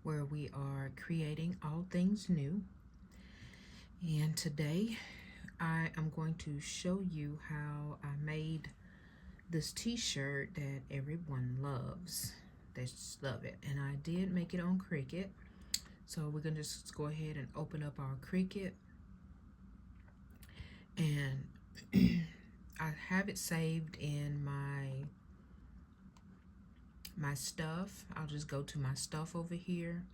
where we are creating all things new. And today I am going to show you how I made this t-shirt that everyone loves. They just love it. And I did make it on Cricut. So we're going to just go ahead and open up our Cricut. And I have it saved in my stuff. I'll just go to my stuff over here.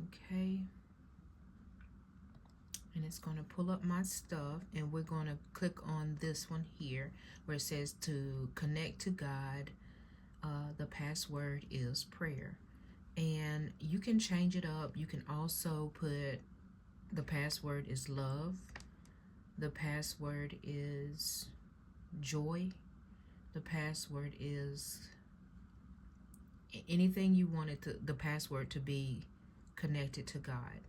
Okay. And it's going to pull up my stuff, and we're going to click on this one here where it says to connect to God. The password is prayer, and you can change it up. You can also put the password is love, the password is joy, the password is anything you wanted the password to be connected to God.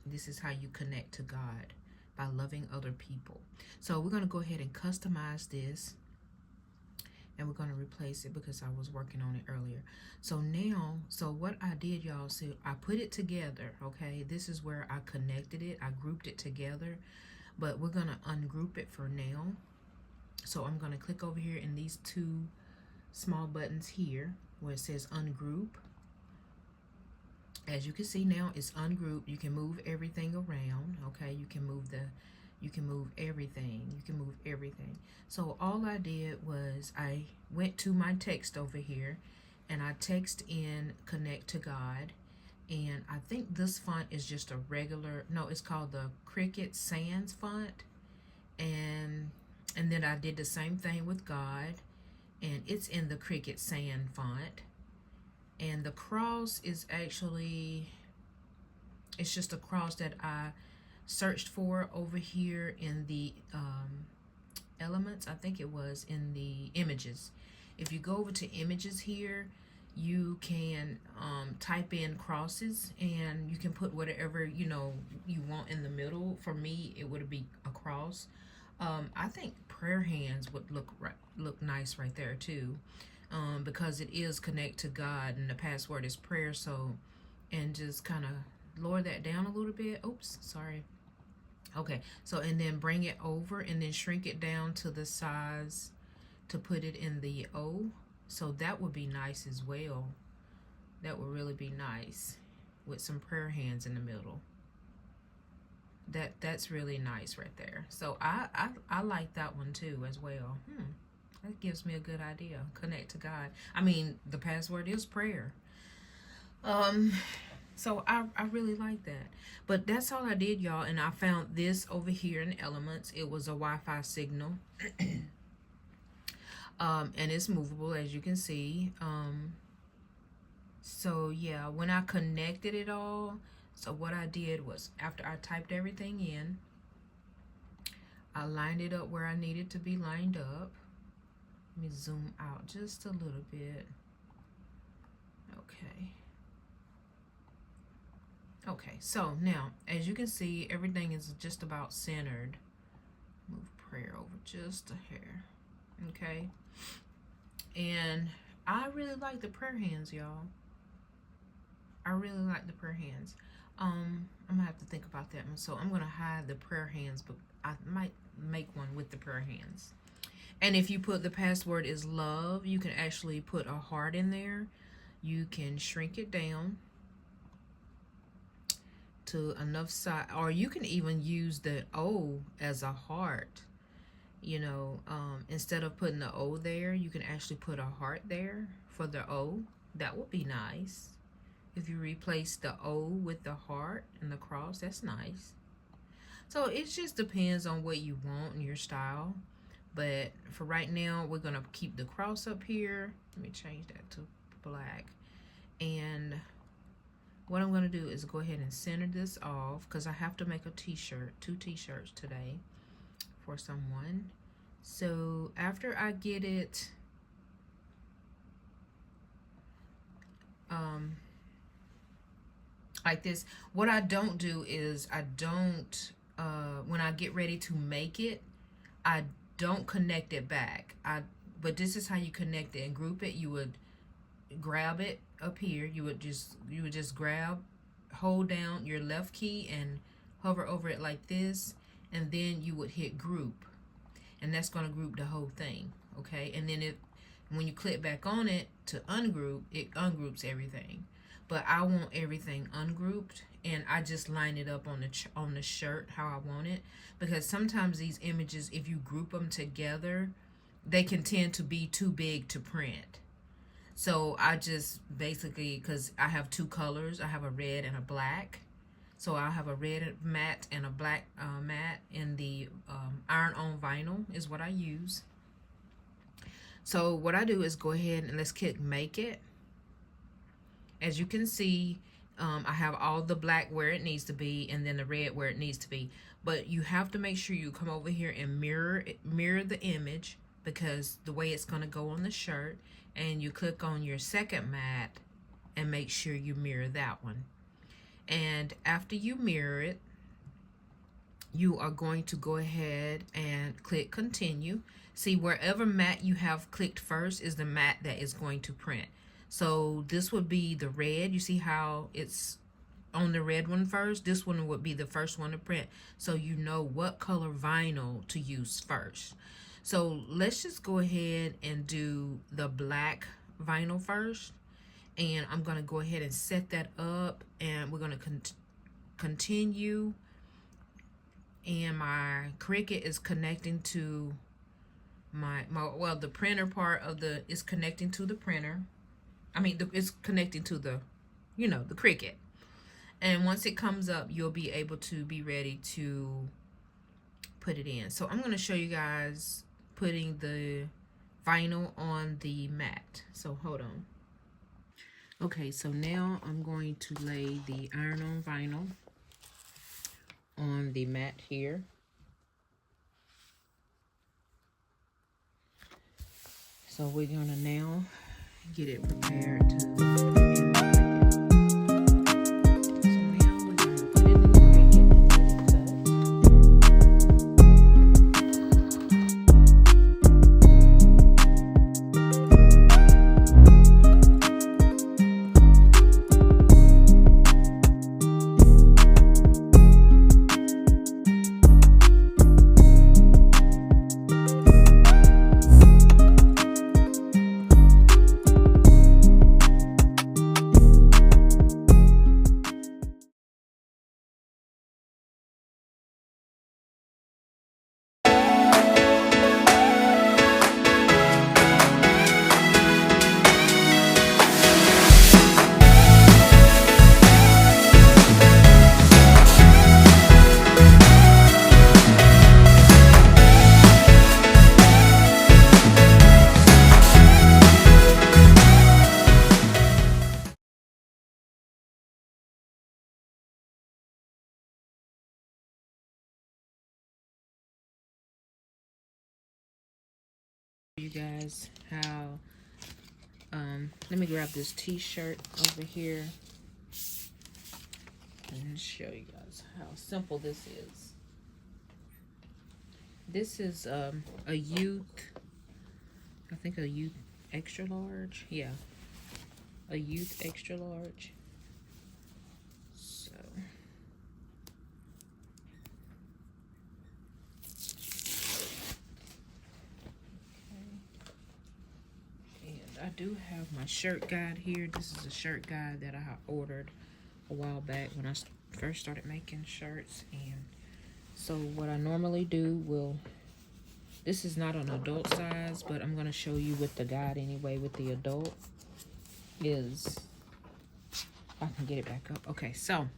This is how you connect to God, by loving other people. So we're going to go ahead and customize this, and we're going to replace it because I was working on it earlier. So now, what I did, y'all, see, I put it together, okay? This is where I connected it. I grouped it together, but we're going to ungroup it for now. So I'm going to click over here in these two small buttons here where it says ungroup. As you can see now, it's ungrouped. You can move everything around, okay? You can move everything. You can move everything. So all I did was I went to my text over here, and I text in connect to God. And I think this font is just a regular, no, it's called the Cricut Sans font. And then I did the same thing with God, and it's in the Cricut Sans font. And the cross is actually, it's just a cross that I searched for over here in the elements. I think it was in the images. If you go over to images here, you can type in crosses, and you can put whatever you want in the middle. For me, it would be a cross. I think prayer hands would look nice right there too. Because it is connect to God, and the password is prayer. So, and just kind of lower that down a little bit. Oops, sorry. Okay, so and then bring it over, and then shrink it down to the size to put it in the O. So that would be nice as well. That would really be nice with some prayer hands in the middle. That's really nice right there. So I like that one too as well. That gives me a good idea. Connect to God. I mean, the password is prayer. So I really like that. But that's all I did, y'all. And I found this over here in Elements. It was a Wi-Fi signal. And it's movable, as you can see. So yeah, when I connected it all, so what I did was, after I typed everything in, I lined it up where I needed to be lined up. Let me zoom out just a little bit. Okay, so now, as you can see, everything is just about centered. Move prayer over just a hair. Okay. And I really like the prayer hands, y'all. I really like the prayer hands. I'm gonna have to think about that one. So I'm gonna hide the prayer hands, but I might make one with the prayer hands. And if you put the password is love, you can actually put a heart in there. You can shrink it down to enough size, or you can even use the O as a heart. Instead of putting the O there, you can actually put a heart there for the O. That would be nice. If you replace the O with the heart and the cross, that's nice. So it just depends on what you want and your style. But for right now, we're going to keep the cross up here. Let me change that to black. And what I'm going to do is go ahead and center this off, because I have to make a t-shirt, 2 t-shirts today for someone. So after I get it like this, what I don't do is when I get ready to make it, I don't connect it back. But this is how you connect it and group it. You would grab it up here. You would just grab, hold down your left key and hover over it like this, and then you would hit group, and that's going to group the whole thing. Okay, and then when you click back on it to ungroup, it ungroups everything. But I want everything ungrouped, and I just line it up on the shirt how I want it, because sometimes these images, if you group them together, they can tend to be too big to print. So I just basically, because I have two colors, I have a red and a black. So I'll have a red matte and a black matte, in the iron-on vinyl is what I use. So what I do is go ahead and let's click Make It. As you can see, I have all the black where it needs to be, and then the red where it needs to be. But you have to make sure you come over here and mirror the image, because the way it's going to go on the shirt. And you click on your second matte and make sure you mirror that one. And after you mirror it, you are going to go ahead and click Continue. See, wherever matte you have clicked first is the matte that is going to print. So this would be the red. You see how it's on the red one first? This one would be the first one to print, so you know what color vinyl to use first. So let's just go ahead and do the black vinyl first. And I'm going to go ahead and set that up, and we're going to continue. And my Cricut is connecting to well, the printer part of is connecting to the printer. I mean, it's connecting to the, the Cricut. And once it comes up, you'll be able to be ready to put it in. So I'm going to show you guys putting the vinyl on the mat. So hold on. Okay, so now I'm going to lay the iron-on vinyl on the mat here. So we're gonna now get it prepared to you guys how let me grab this t-shirt over here and show you guys how simple this is. This is a youth, I think a youth extra large. Yeah, a youth extra large. So I do have my shirt guide here. This is a shirt guide that I ordered a while back when I first started making shirts. And so what I normally do this is not an adult size, but I'm going to show you with the guide anyway. With the adult is, I can get it back up. Okay, so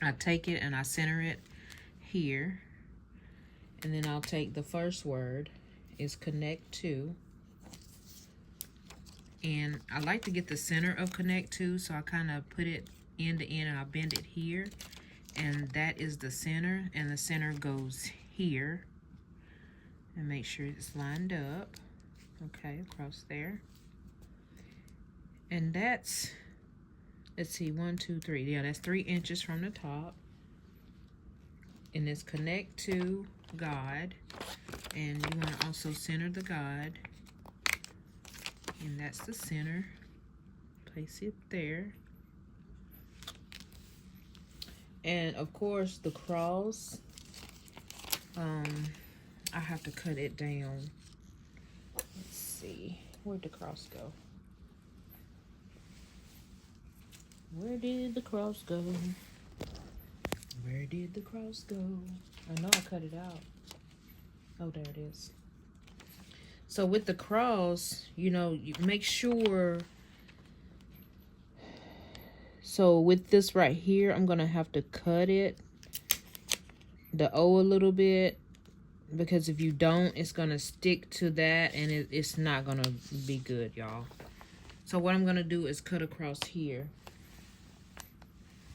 I take it and I center it here. And then I'll take the first word is connect to. And I like to get the center of connect to, so I kind of put it end to end and I bend it here. And that is the center, and the center goes here. And make sure it's lined up. Okay, across there. And that's, let's see, 1, 2, 3. Yeah, that's 3 inches from the top. And it's connect to God. And you want to also center the God. And that's the center. Place it there. And of course the cross, I have to cut it down. Let's see, where'd the cross go? Where did the cross go? Where did the cross go? I know I cut it out. Oh, there it is. So with the cross, you know, you make sure. So with this right here, I'm gonna have to cut it, the O, a little bit, because if you don't, it's gonna stick to that and it's not gonna be good, y'all. So what I'm gonna do is cut across here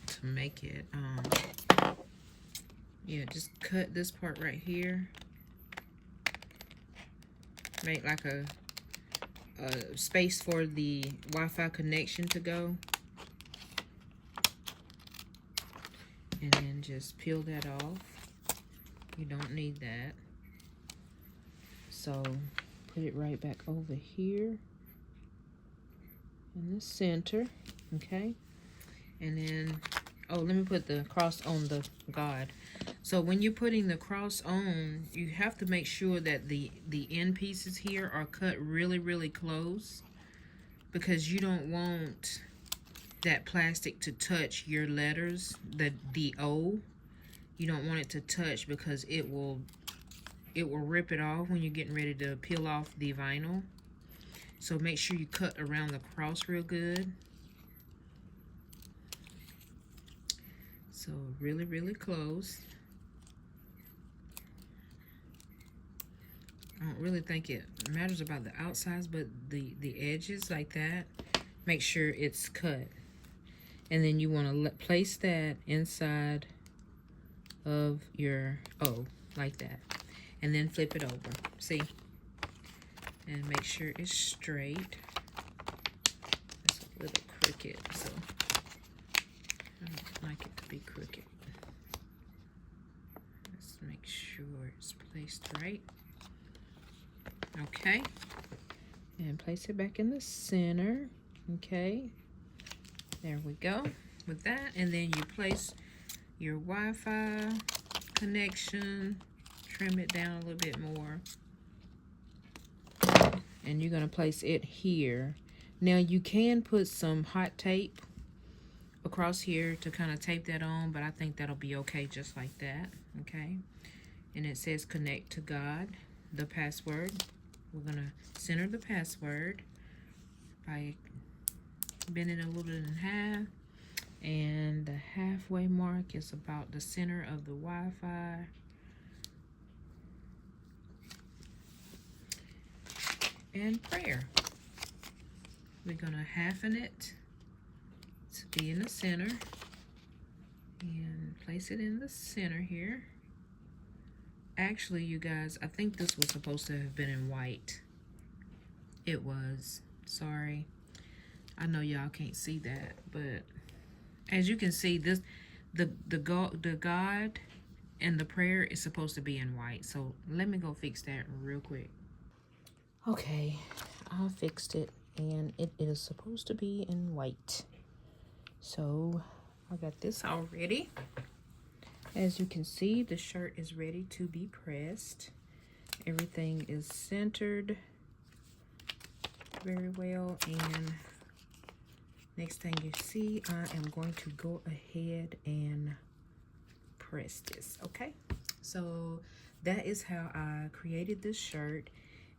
to make it, yeah, just cut this part right here. Make like a space for the Wi-Fi connection to go. And then just peel that off. You don't need that. So put it right back over here in the center, okay? And then, oh, let me put the cross on the God. So when you're putting the cross on, you have to make sure that the end pieces here are cut really, really close, because you don't want that plastic to touch your letters, the O. You don't want it to touch, because it will rip it off when you're getting ready to peel off the vinyl. So make sure you cut around the cross real good. So really, really close. I don't really think it matters about the outsides, but the edges like that, make sure it's cut. And then you want to place that inside of your O, like that. And then flip it over, see? And make sure it's straight. It's a little crooked, so I don't like it to be crooked. Let's make sure it's placed right. Okay, and place it back in the center. Okay, there we go with that. And then you place your Wi-Fi connection, trim it down a little bit more, and you're gonna place it here. Now you can put some hot tape across here to kind of tape that on, but I think that'll be okay just like that. Okay, and it says connect to God, the password. We're gonna center the password by bending it a little bit in half, and the halfway mark is about the center of the Wi-Fi. And prayer. We're gonna halfen it to be in the center and place it in the center here. Actually, you guys, I think this was supposed to have been in white. It was. Sorry. I know y'all can't see that, but as you can see, this the God and the prayer is supposed to be in white. So let me go fix that real quick. Okay, I fixed it, and it is supposed to be in white. So I got this all ready. As you can see, the shirt is ready to be pressed. Everything is centered very well, and next thing you see, I am going to go ahead and press this, okay? So that is how I created this shirt.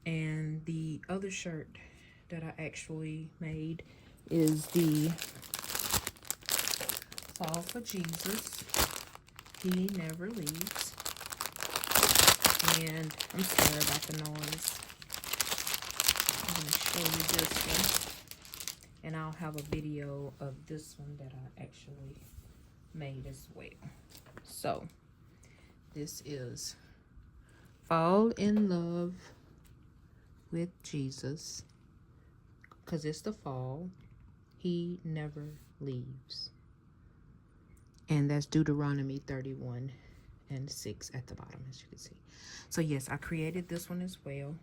And the other shirt that I actually made is the Fall for Jesus. He never leaves. And I'm sorry about the noise. I'm going to show you this one. And I'll have a video of this one that I actually made as well. So, this is Fall in Love with Jesus, because it's the fall. He never leaves. And that's Deuteronomy 31:6 at the bottom, as you can see. So yes, I created this one as well.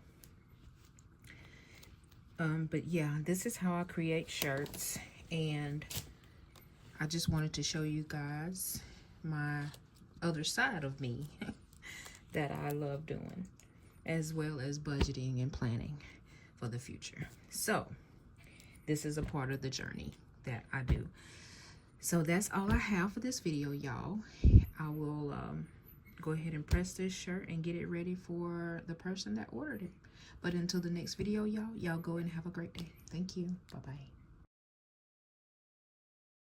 But yeah, this is how I create shirts, and I just wanted to show you guys my other side of me that I love doing, as well as budgeting and planning for the future. So this is a part of the journey that I do. So that's all I have for this video, y'all. I will go ahead and press this shirt and get it ready for the person that ordered it. But until the next video, y'all go and have a great day. Thank you. Bye-bye.